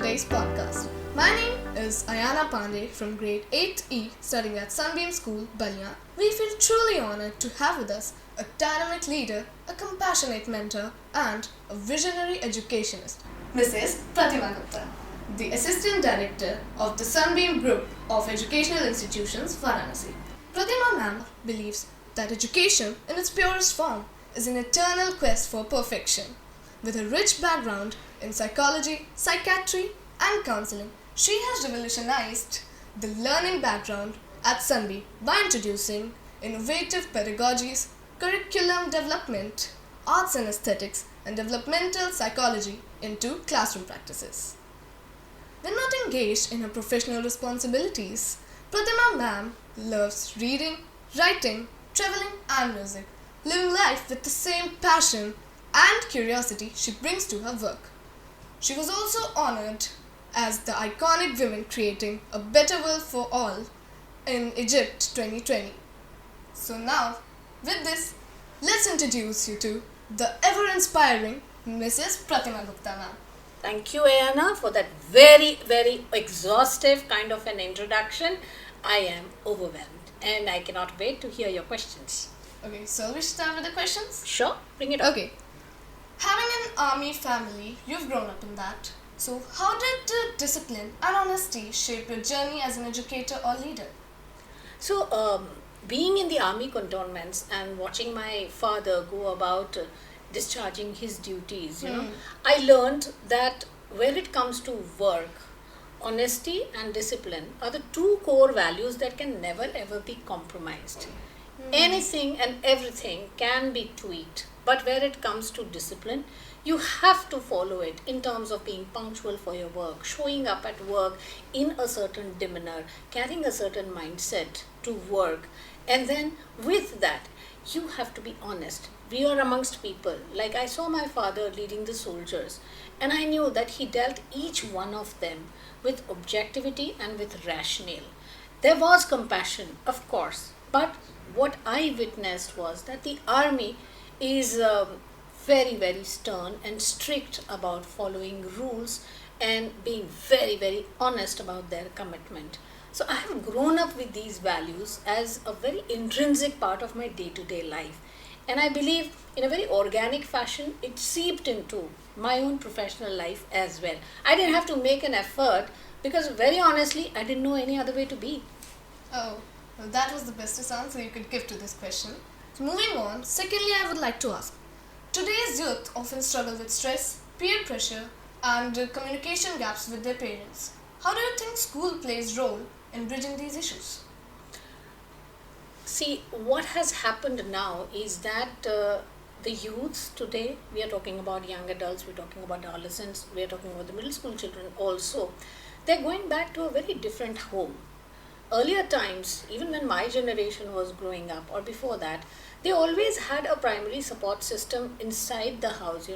today's podcast. My name is Pandey from grade 8E studying at Sunbeam School, Balliyan. We feel truly honored to have with us a dynamic leader, a compassionate mentor, and a visionary educationist, Mrs. Pratima Gupta, the Assistant Director of the Sunbeam Group of Educational Institutions, Varanasi. Pratima ma'am believes that education in its purest form is an eternal quest for perfection. With a rich background in psychology, psychiatry, and counseling, she has revolutionized the learning background at Sunbeam by introducing innovative pedagogies, curriculum development, arts and aesthetics, and developmental psychology into classroom practices. When not engaged in her professional responsibilities, Pratima ma'am loves reading, writing, traveling, and music, living life with the same passion and curiosity she brings to her work. She was also honored as the iconic women creating a better world for all in Egypt 2020. So now, with this, let's introduce you to the ever-inspiring Mrs. Pratima Gupta ma'am. Thank you, Ayana, for that very exhaustive kind of an introduction. I am overwhelmed and I cannot wait to hear your questions. Okay, so we start with the questions? Sure, bring it on. Okay. Having an army family, you've grown up in that. So how did discipline and honesty shape your journey as an educator or leader? So, being in the army cantonments and watching my father go about discharging his duties, I learned that when it comes to work, honesty and discipline are the two core values that can never ever be compromised. Anything and everything can be tweaked, but where it comes to discipline, you have to follow it in terms of being punctual for your work, showing up at work in a certain demeanor, carrying a certain mindset to work, and then with that, you have to be honest. We are amongst people. Like I saw my father leading the soldiers, and I knew that he dealt each one of them with objectivity and with rationale. There was compassion, of course, but what I witnessed was that the army is very stern and strict about following rules and being very honest about their commitment. So I have grown up with these values as a very intrinsic part of my day-to-day life. And I believe in a very organic fashion, it seeped into my own professional life as well. I didn't have to make an effort because very honestly, I didn't know any other way to be. Oh, well, that was the bestest answer you could give to this question. So moving on, secondly, I would like to ask, today's youth often struggle with stress, peer pressure, and communication gaps with their parents. How do you think school plays role in bridging these issues? See, what has happened now is that the youths today, we are talking about young adults, we're talking about adolescents, we're talking about the middle school children also, they're going back to a very different home. Earlier times, even when my generation was growing up or before that, they always had a primary support system inside the house,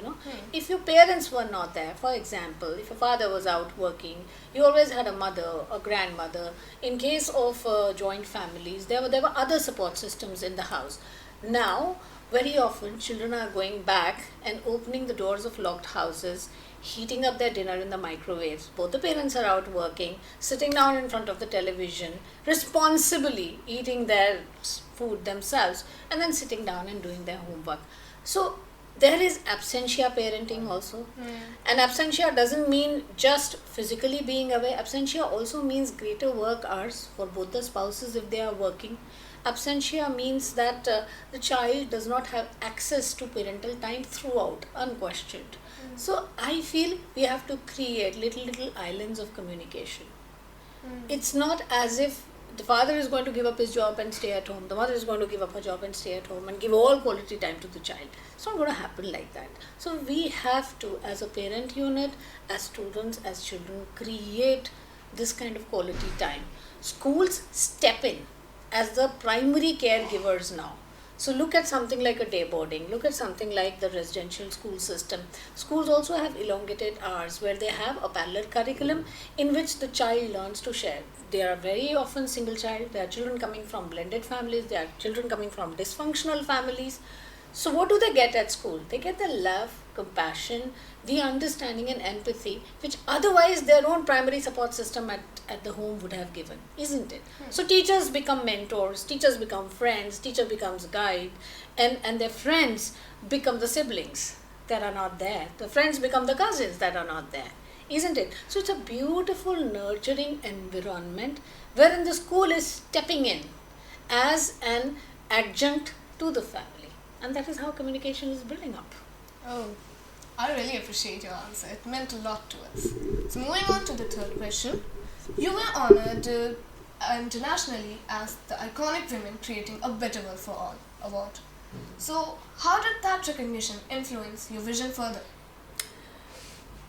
If your parents were not there, for example, if your father was out working, you always had a mother, a grandmother. In case of joint families, there were other support systems in the house. Now, very often, children are going back and opening the doors of locked houses, heating up their dinner in the microwaves. Both the parents are out working, sitting down in front of the television, responsibly eating their food themselves, and then sitting down and doing their homework. So there is absentia parenting also. And absentia doesn't mean just physically being away. Absentia also means greater work hours for both the spouses if they are working. Absentia means that the child does not have access to parental time throughout, unquestioned. So I feel we have to create little islands of communication. It's not as if the father is going to give up his job and stay at home. The mother is going to give up her job and stay at home and give all quality time to the child. It's not going to happen like that. So we have to, as a parent unit, as students, as children, create this kind of quality time. Schools step in as the primary caregivers now. So look at something like a day boarding, look at something like the residential school system. Schools also have elongated hours where they have a parallel curriculum in which the child learns to share. They are very often single child, there are children coming from blended families, there are children coming from dysfunctional families. So what do they get at school? They get the love, compassion, the understanding and empathy which otherwise their own primary support system at the home would have given, isn't it? So teachers become mentors, teachers become friends, teacher becomes guide, and their friends become the siblings that are not there. The friends become the cousins that are not there, isn't it? So it's a beautiful nurturing environment wherein the school is stepping in as an adjunct to the family. And that is how communication is building up. Oh, I really appreciate your answer. It meant a lot to us. So moving on to the third question. You were honored internationally as the iconic Women Creating a Better World for All award. So how did that recognition influence your vision further?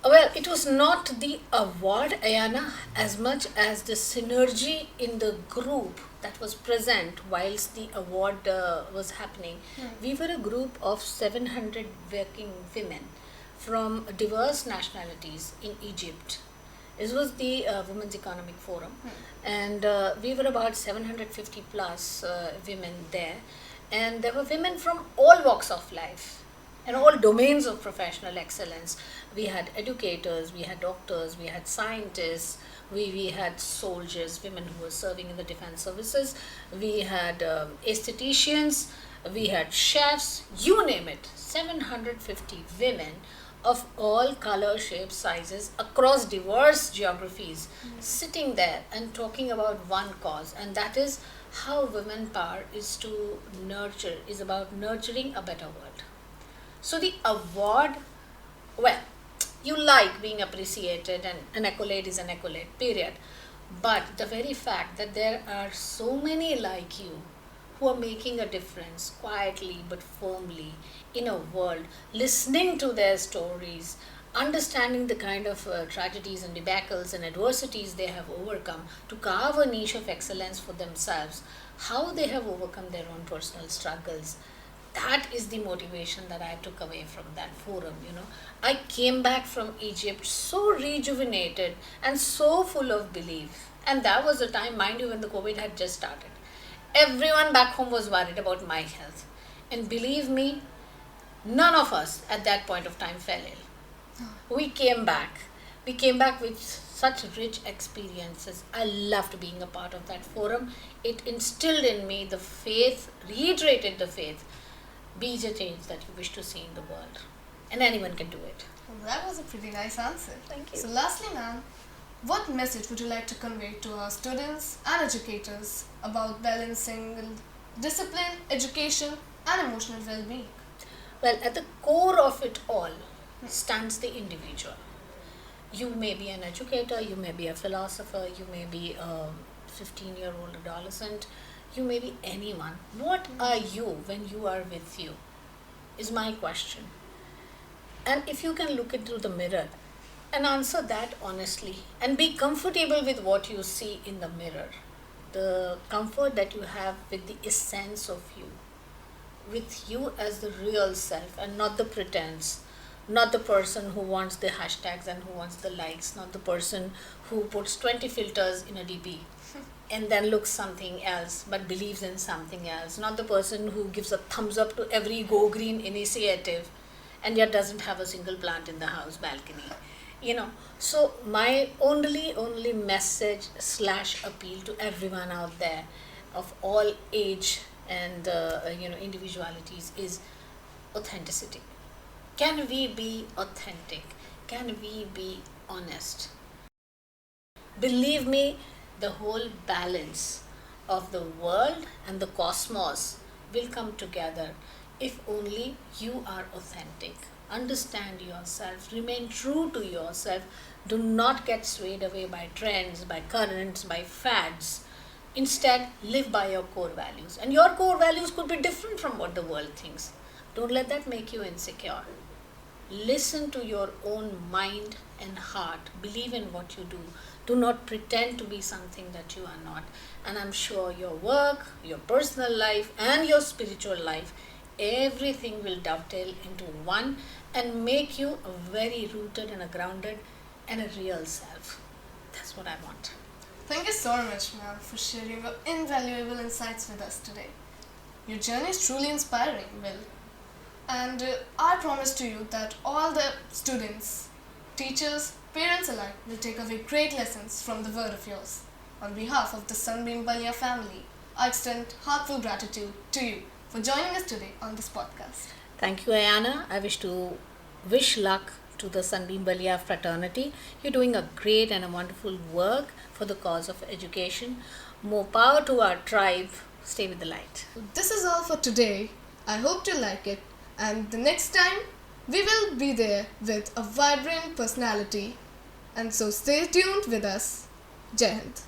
Well, it was not the award, Ayana, as much as the synergy in the group that was present whilst the award was happening. We were a group of 700 working women from diverse nationalities in Egypt. This was the Women's Economic Forum, and we were about 750 plus women there, and there were women from all walks of life and all domains of professional excellence. We had educators, we had doctors, we had scientists, we had soldiers, women who were serving in the defense services, we had aestheticians, we had chefs, you name it, 750 women of all color, shapes, sizes, across diverse geographies, sitting there and talking about one cause, and that is how women power is to nurture, is about nurturing a better world. So the award, well, you like being appreciated, and an accolade is an accolade, period. But the very fact that there are so many like you who are making a difference quietly but firmly in a world, listening to their stories, understanding the kind of tragedies and debacles and adversities they have overcome to carve a niche of excellence for themselves, how they have overcome their own personal struggles. That is the motivation that I took away from that forum. I came back from Egypt so rejuvenated and so full of belief. And that was the time, mind you, when the COVID had just started. Everyone back home was worried about my health. And believe me, none of us at that point of time fell ill. We came back. We came back with such rich experiences. I loved being a part of that forum. It instilled in me the faith, reiterated the faith. Be the change that you wish to see in the world. And anyone can do it. Well, that was a pretty nice answer. Thank you. So lastly, ma'am, what message would you like to convey to our students and educators about balancing discipline, education and emotional well-being? Well, at the core of it all stands the individual. You may be an educator, you may be a philosopher, you may be a 15-year-old adolescent, you may be anyone. What are you when you are with you is my question. And if you can look into the mirror and answer that honestly and be comfortable with what you see in the mirror, the comfort that you have with the essence of you, with you as the real self and not the pretense, not the person who wants the hashtags and who wants the likes, not the person who puts 20 filters in a DP and then looks something else but believes in something else, not the person who gives a thumbs up to every Go Green initiative and yet doesn't have a single plant in the house balcony. So my only message / appeal to everyone out there of all age and individualities is authenticity. Can we be authentic? Can we be honest? Believe me, the whole balance of the world and the cosmos will come together if only you are authentic. Understand yourself, remain true to yourself, do not get swayed away by trends, by currents, by fads. Instead, live by your core values. And your core values could be different from what the world thinks. Don't let that make you insecure. Listen to your own mind and heart. Believe in what you do. Do not pretend to be something that you are not. And I'm sure your work, your personal life, and your spiritual life, everything will dovetail into one and make you a very rooted and a grounded and a real self. That's what I want. Thank you so much, ma'am, for sharing your invaluable insights with us today. Your journey is truly inspiring, Will. And I promise to you that all the students, teachers, parents alike will take away great lessons from the word of yours. On behalf of the Sunbeam Balia family, I extend heartfelt gratitude to you for joining us today on this podcast. Thank you, Ayana. I wish luck to the Sunbeam Balia fraternity. You're doing a great and a wonderful work for the cause of education. More power to our tribe. Stay with the light. This is all for today. I hope you like it, and the next time we will be there with a vibrant personality. And so stay tuned with us. Jai Hind.